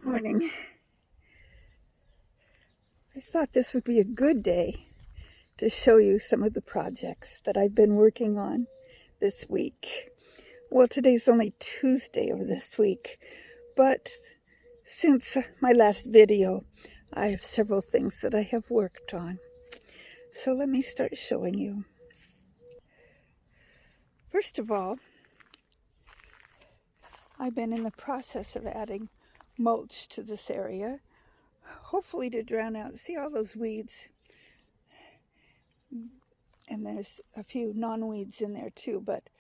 Morning. I thought this would be a good day to show you some of the projects that I've been working on this week. Well, today's only Tuesday of this week, but since my last video, I have several things that I have worked on. So let me start showing you. First of all, I've been in the process of adding mulch to this area, hopefully to drown out, see all those weeds? And there's a few non-weeds in there too, but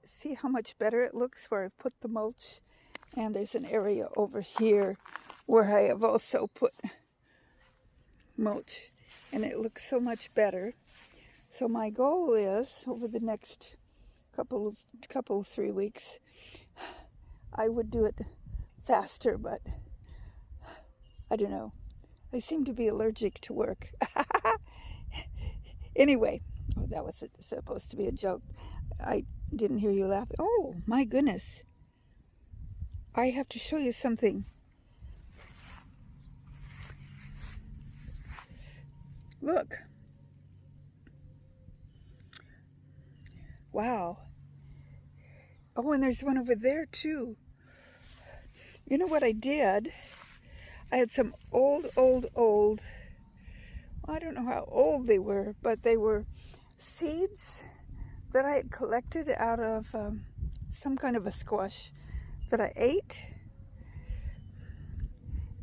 see how much better it looks where I've put the mulch. And there's an area over here where I have also put mulch, and it looks so much better. So my goal is, over the next couple, 3 weeks, I would do it faster, but I don't know. I seem to be allergic to work. Anyway, oh, that was supposed to be a joke. I didn't hear you laughing. Oh, my goodness. I have to show you something. Look. Wow. Oh, and there's one over there too. You know what I did? I had some old, I don't know how old they were, but they were seeds that I had collected out of some kind of a squash that I ate.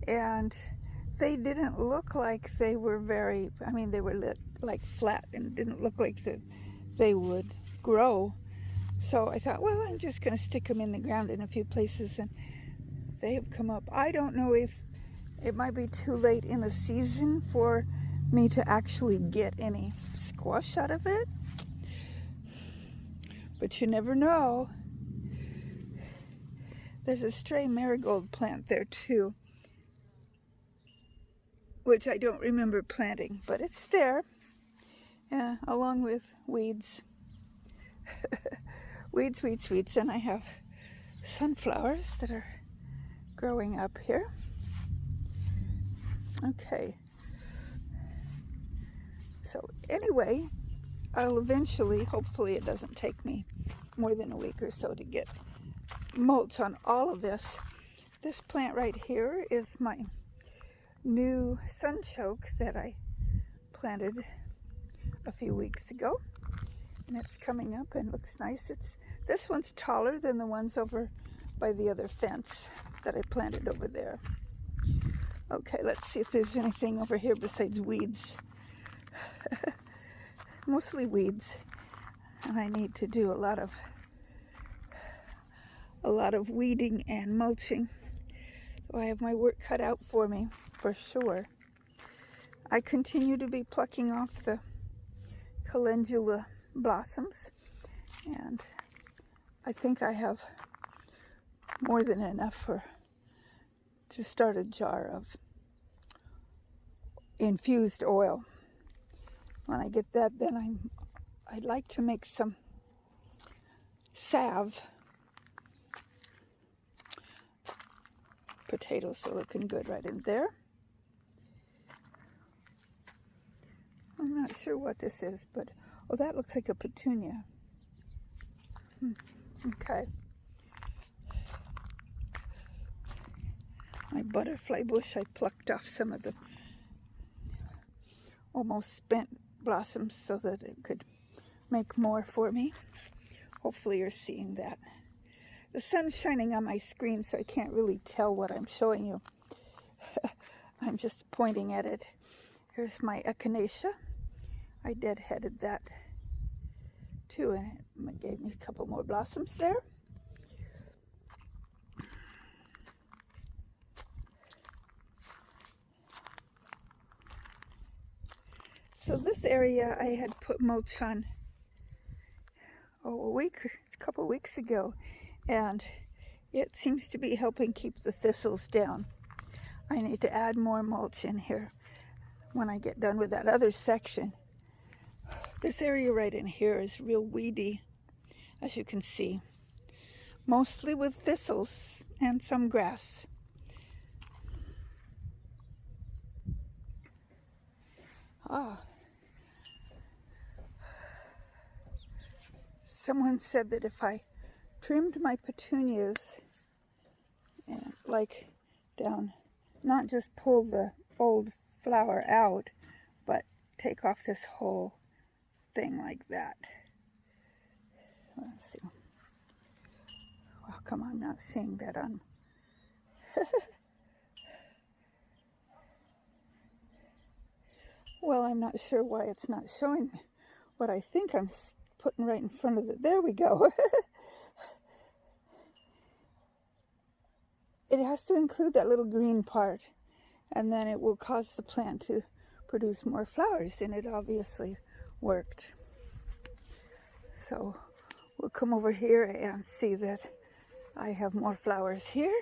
And they didn't look like they were very, I mean, they were like flat and didn't look like they would grow. So I thought, well, I'm just going to stick them in the ground in a few places, and they have come up. I don't know if it might be too late in the season for me to actually get any squash out of it, but you never know. There's a stray marigold plant there too, which I don't remember planting, but it's there, along with weeds. Weeds, and I have sunflowers that are growing up here. Okay. So anyway, I'll eventually, hopefully it doesn't take me more than a week or so to get mulch on all of this. This plant right here is my new sunchoke that I planted a few weeks ago. And it's coming up and looks nice. This one's taller than the ones over by the other fence that I planted over there. Okay, let's see if there's anything over here besides weeds. Mostly weeds, and I need to do a lot of weeding and mulching. So I have my work cut out for me, for sure. I continue to be plucking off the calendula blossoms, and I think I have more than enough to start a jar of infused oil. When I get that, then I'd like to make some salve. Potatoes are looking good right in there. I'm not sure what this is, but oh, that looks like a petunia. Okay. My butterfly bush, I plucked off some of the almost spent blossoms so that it could make more for me. Hopefully you're seeing that. The sun's shining on my screen, so I can't really tell what I'm showing you. I'm just pointing at it. Here's my echinacea. I deadheaded that too, and it gave me a couple more blossoms there. So this area I had put mulch on a couple weeks ago, and it seems to be helping keep the thistles down. I need to add more mulch in here when I get done with that other section. This area right in here is real weedy, as you can see. mostly with thistles and some grass. Someone said that if I trimmed my petunias and like down, not just pull the old flower out, but take off this whole thing like that. Let's see. Well, come on, I'm not seeing that on. Well, I'm not sure why it's not showing what I think I'm putting right in front of it. There we go. It has to include that little green part, and then it will cause the plant to produce more flowers, and it obviously worked. So we'll come over here and see that I have more flowers here.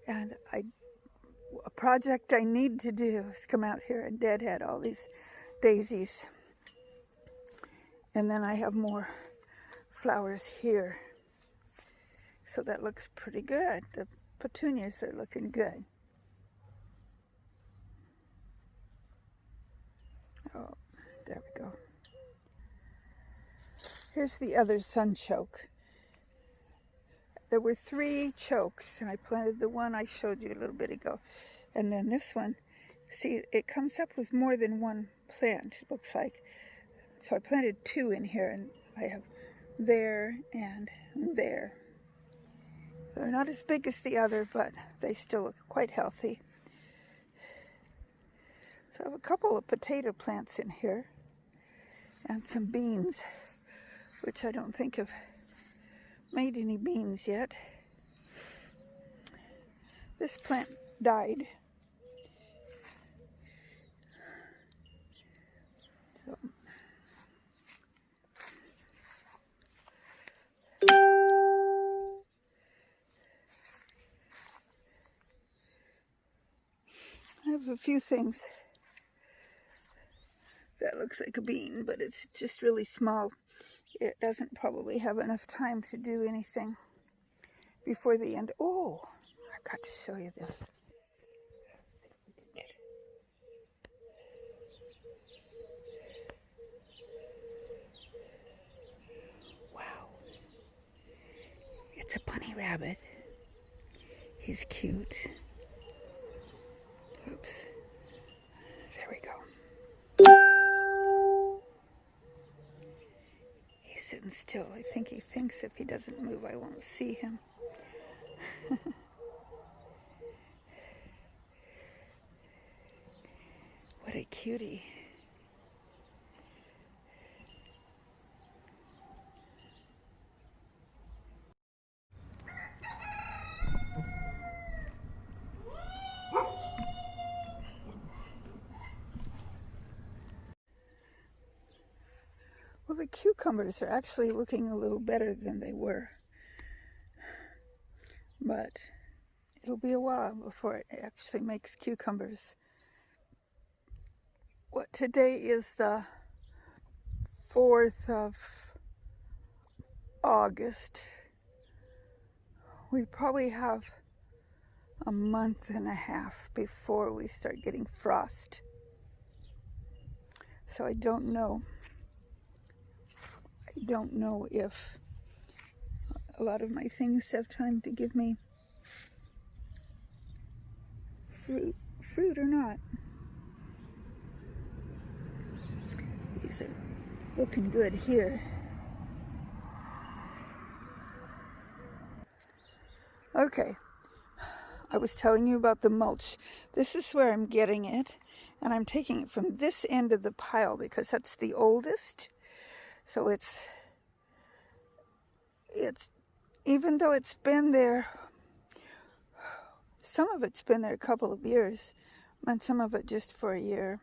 And a project I need to do is come out here and deadhead all these daisies. And then I have more flowers here. So that looks pretty good. The petunias are looking good. Oh, there we go. Here's the other sunchoke. There were 3 chokes, and I planted the one I showed you a little bit ago. And then this one, see, it comes up with more than one plant, it looks like. So I planted 2 in here, and I have there and there. They're not as big as the other, but they still look quite healthy. So I have a couple of potato plants in here, and some beans, which I don't think have made any beans yet. This plant died. So I have a few things. That looks like a bean, but it's just really small. It doesn't probably have enough time to do anything before the end. Oh, I got to show you this. Wow. It's a bunny rabbit. He's cute. Oops. There we go. He's sitting still. I think he thinks if he doesn't move, I won't see him. What a cutie. Well, the cucumbers are actually looking a little better than they were. But it'll be a while before it actually makes cucumbers. What, today is the 4th of August. We probably have a month and a half before we start getting frost. So I don't know. I don't know if a lot of my things have time to give me fruit or not. These are looking good here. Okay, I was telling you about the mulch. This is where I'm getting it, and I'm taking it from this end of the pile because that's the oldest. So it's even though it's been there, some of it's been there a couple of years, and some of it just for a year.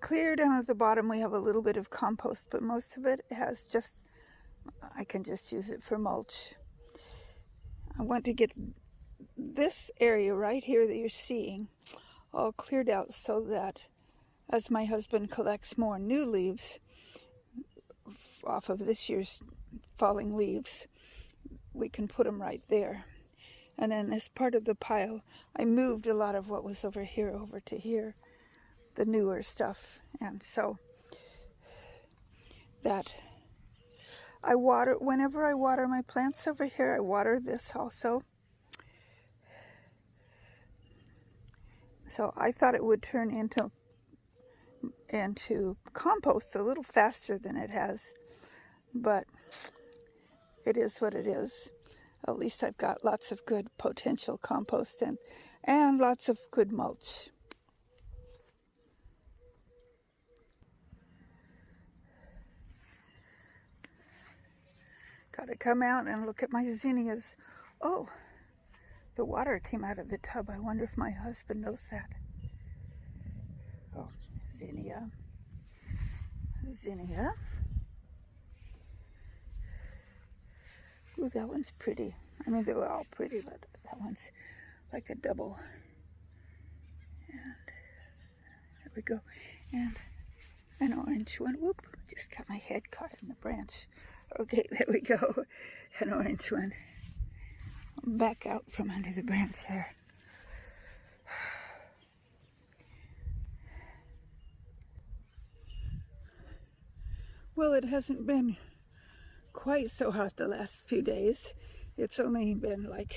Clear down at the bottom we have a little bit of compost, but most of it has just, I can just use it for mulch. I want to get this area right here that you're seeing all cleared out so that as my husband collects more new leaves off of this year's falling leaves. We can put them right there. And then this part of the pile, I moved a lot of what was over here over to here, the newer stuff. And so that I water, whenever I water my plants over here, I water this also. So I thought it would turn into compost a little faster than it has, but it is what it is. At least I've got lots of good potential compost and lots of good mulch. Gotta come out and look at my zinnias. Oh, the water came out of the tub. I wonder if my husband knows that. Oh, zinnia. Zinnia. Ooh, that one's pretty. I mean, they were all pretty, but that one's like a double. And there we go. And an orange one. Whoop, just got my head caught in the branch. Okay, there we go. An orange one. Back out from under the branch there. Well, it hasn't been quite so hot the last few days. It's only been like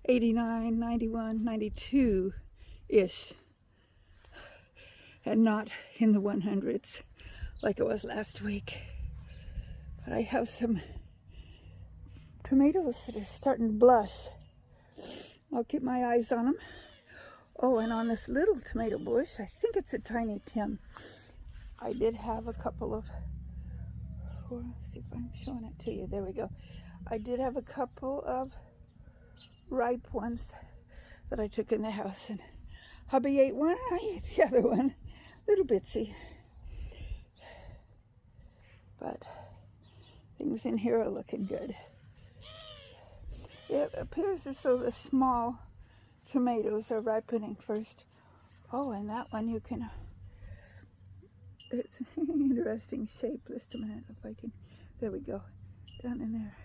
89, 91, 92-ish. And not in the 100s like it was last week. But I have some tomatoes that are starting to blush. I'll keep my eyes on them. Oh, and on this little tomato bush, I think it's a tiny Tim. I did have a couple of, let's see if I'm showing it to you. There we go. I did have a couple of ripe ones that I took in the house, and hubby ate one, I ate the other one. Little bitsy. But things in here are looking good. It appears as though the small tomatoes are ripening first. Oh, and that one you can, it's an interesting shape. Just a minute if I can, there we go, down in there.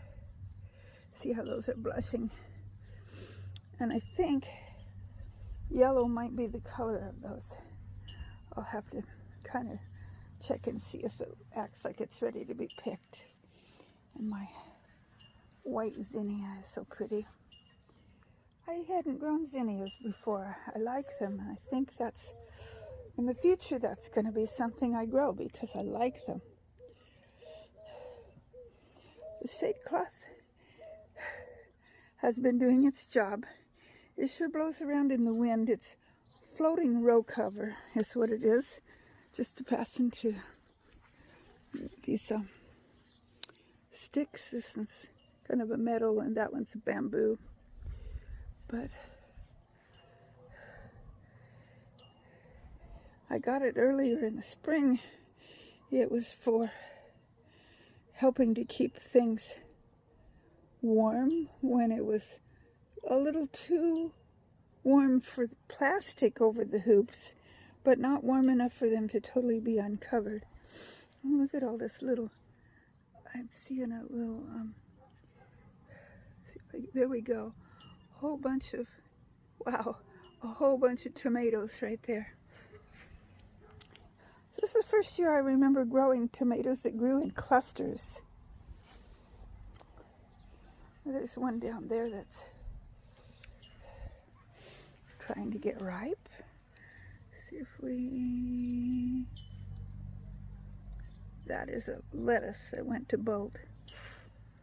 See how those are blushing. And I think yellow might be the color of those. I'll have to kind of check and see if it acts like it's ready to be picked. And my white zinnia is so pretty. I hadn't grown zinnias before. I like them, and I think that's, in the future, that's going to be something I grow because I like them. The shade cloth has been doing its job. It sure blows around in the wind. It's floating row cover is what it is, just to fasten to these sticks. This one's kind of a metal and that one's a bamboo. But I got it earlier in the spring. It was for helping to keep things warm when it was a little too warm for plastic over the hoops, but not warm enough for them to totally be uncovered. Oh, look at all this little, I'm seeing a little, there we go. A whole bunch of, wow, a whole bunch of tomatoes right there. So this is the first year I remember growing tomatoes that grew in clusters. There's one down there that's trying to get ripe. See if we, that is a lettuce that went to bolt.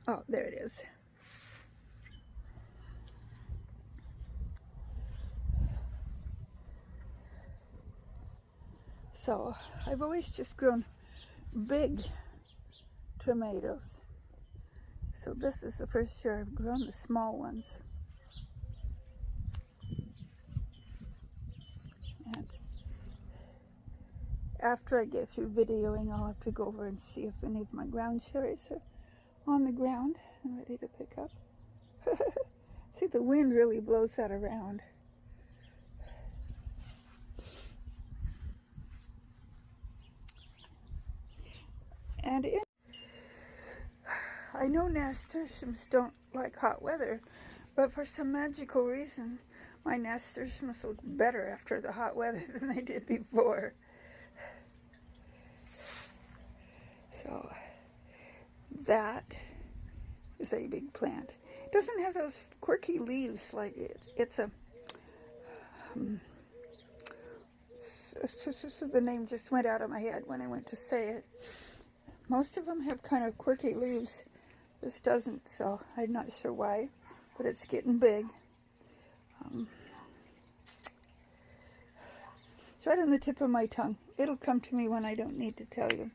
Oh, there it is. So I've always just grown big tomatoes. So this is the first year I've grown the small ones. And after I get through videoing, I'll have to go over and see if any of my ground cherries are on the ground and ready to pick up. See, the wind really blows that around. And I know nasturtiums don't like hot weather, but for some magical reason, my nasturtiums look better after the hot weather than they did before. So that is a big plant. It doesn't have those quirky leaves like it's a the name just went out of my head when I went to say it. Most of them have kind of quirky leaves. This doesn't, so I'm not sure why, but it's getting big. It's right on the tip of my tongue. It'll come to me when I don't need to tell you.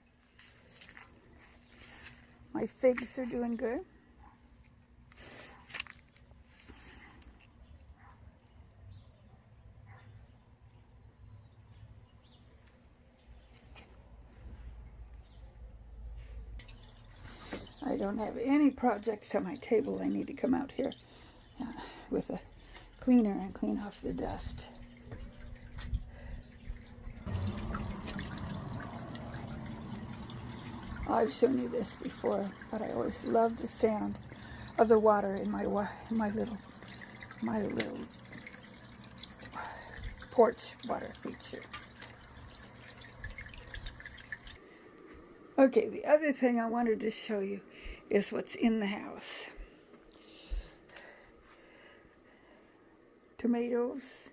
My figs are doing good. I don't have any projects on my table. I need to come out here with a cleaner and clean off the dust. I've shown you this before, but I always love the sound of the water in my little porch water feature. Okay, the other thing I wanted to show you is what's in the house. Tomatoes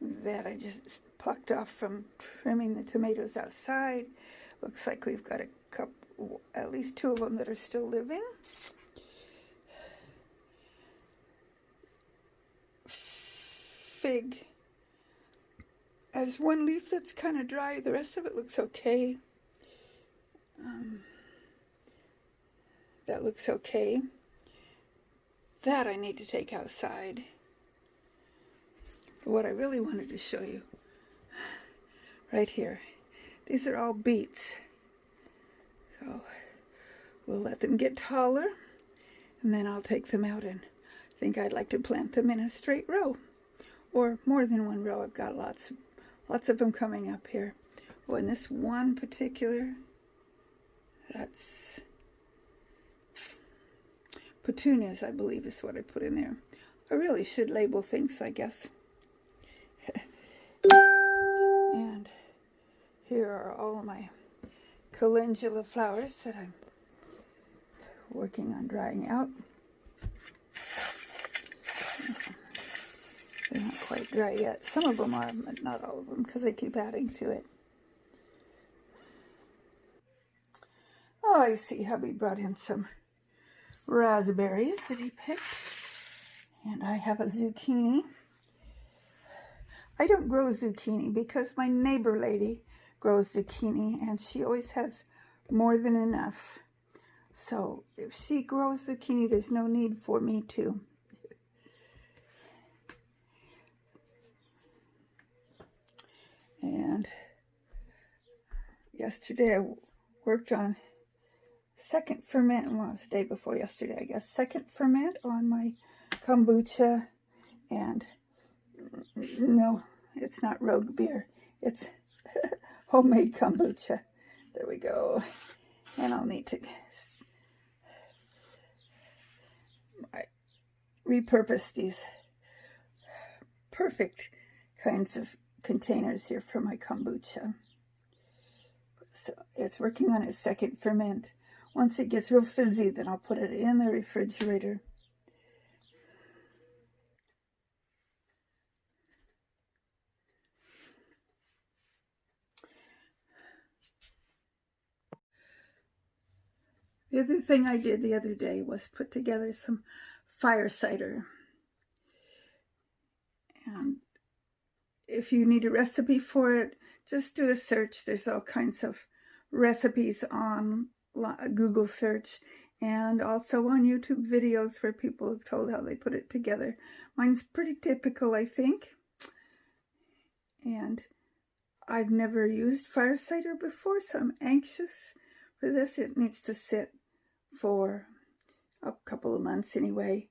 that I just plucked off from trimming the tomatoes outside. Looks like we've got a couple, at least 2 of them that are still living. Fig has 1 leaf that's kind of dry. The rest of it looks okay. That looks okay. That I need to take outside. But what I really wanted to show you, right here, these are all beets. So we'll let them get taller, and then I'll take them out, and I think I'd like to plant them in a straight row, or more than 1 row. I've got lots of them coming up here. Well, in this one particular, that's petunias, I believe is what I put in there. I really should label things, I guess. And here are all my calendula flowers that I'm working on drying out. They're not quite dry yet. Some of them are, but not all of them, because I keep adding to it. Oh, I see hubby brought in some raspberries that he picked. And I have a zucchini. I don't grow zucchini because my neighbor lady grows zucchini, and she always has more than enough. So if she grows zucchini, there's no need for me to. And yesterday I worked on second ferment, well, it was the day before yesterday, I guess, second ferment on my kombucha. And no, it's not rogue beer. It's homemade kombucha. There we go. And I'll need to repurpose these perfect kinds of containers here for my kombucha. So it's working on its second ferment. Once it gets real fizzy, then I'll put it in the refrigerator. The other thing I did the other day was put together some fire cider. And if you need a recipe for it, just do a search. There's all kinds of recipes on Google search and also on YouTube videos where people have told how they put it together. Mine's pretty typical, I think. And I've never used fire cider before, so I'm anxious for this. It needs to sit for a couple of months anyway,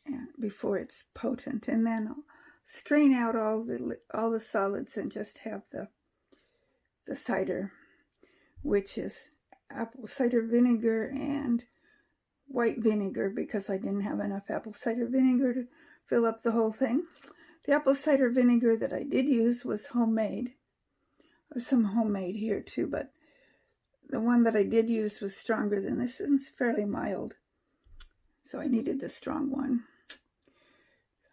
and before it's potent. And then I'll strain out all the solids and just have the cider, which is apple cider vinegar and white vinegar because I didn't have enough apple cider vinegar to fill up the whole thing. The apple cider vinegar that I did use was homemade. There's some homemade here too, but the one that I did use was stronger than this, and it's fairly mild. So I needed the strong one.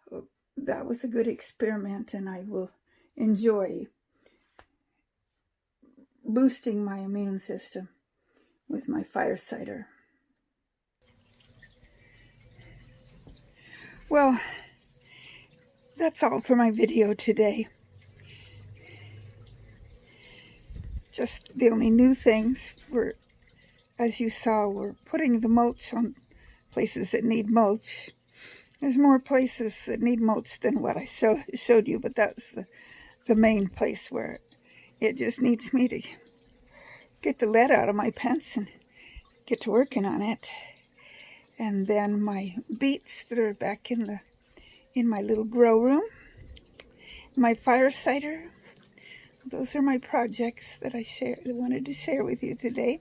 So that was a good experiment, and I will enjoy boosting my immune system with my fire cider. Well, that's all for my video today. Just the only new things were, as you saw, we're putting the mulch on places that need mulch. There's more places that need mulch than what I showed you, but that's the main place where it just needs me to get the lead out of my pants and get to working on it. And then my beets that are back in my little grow room, my fire cider. Those are my projects that I wanted to share with you today.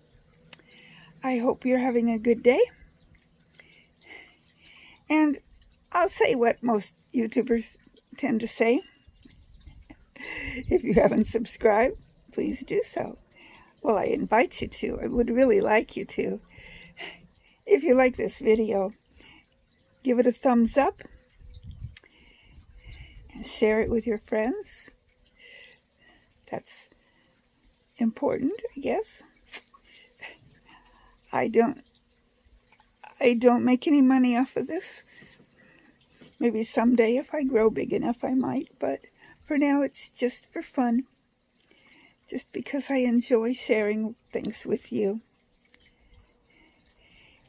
I hope you're having a good day. And I'll say what most YouTubers tend to say. If you haven't subscribed, please do so. Well, I invite you to. I would really like you to. If you like this video, give it a thumbs up and share it with your friends. That's important, I guess. I don't make any money off of this. Maybe someday if I grow big enough I might, but for now it's just for fun. Just because I enjoy sharing things with you.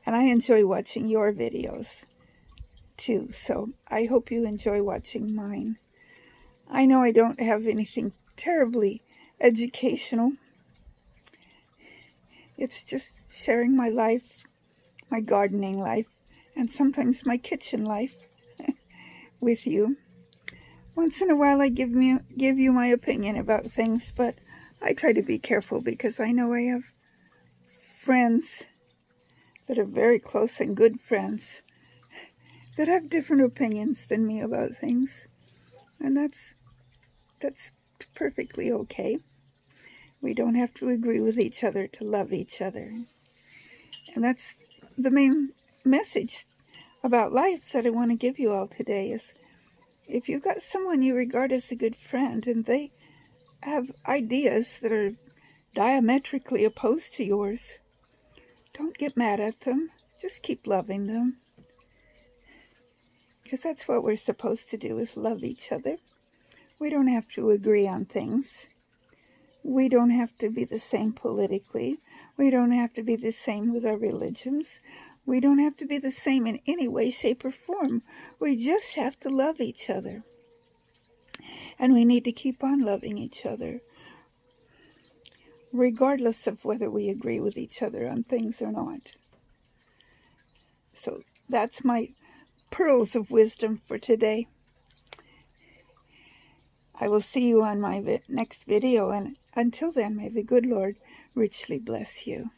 And I enjoy watching your videos too, so I hope you enjoy watching mine. I know I don't have anything terribly educational. It's just sharing my life, my gardening life, and sometimes my kitchen life with you. Once in a while I give you my opinion about things, but I try to be careful because I know I have friends that are very close and good friends that have different opinions than me about things. And that's perfectly okay. We don't have to agree with each other to love each other. And that's the main message about life that I want to give you all today is if you've got someone you regard as a good friend and they have ideas that are diametrically opposed to yours, don't get mad at them. Just keep loving them. Because that's what we're supposed to do, is love each other. We don't have to agree on things. We don't have to be the same politically. We don't have to be the same with our religions. We don't have to be the same in any way, shape, or form. We just have to love each other. And we need to keep on loving each other, regardless of whether we agree with each other on things or not. So that's my pearls of wisdom for today. I will see you on my next video, and until then, may the good Lord richly bless you.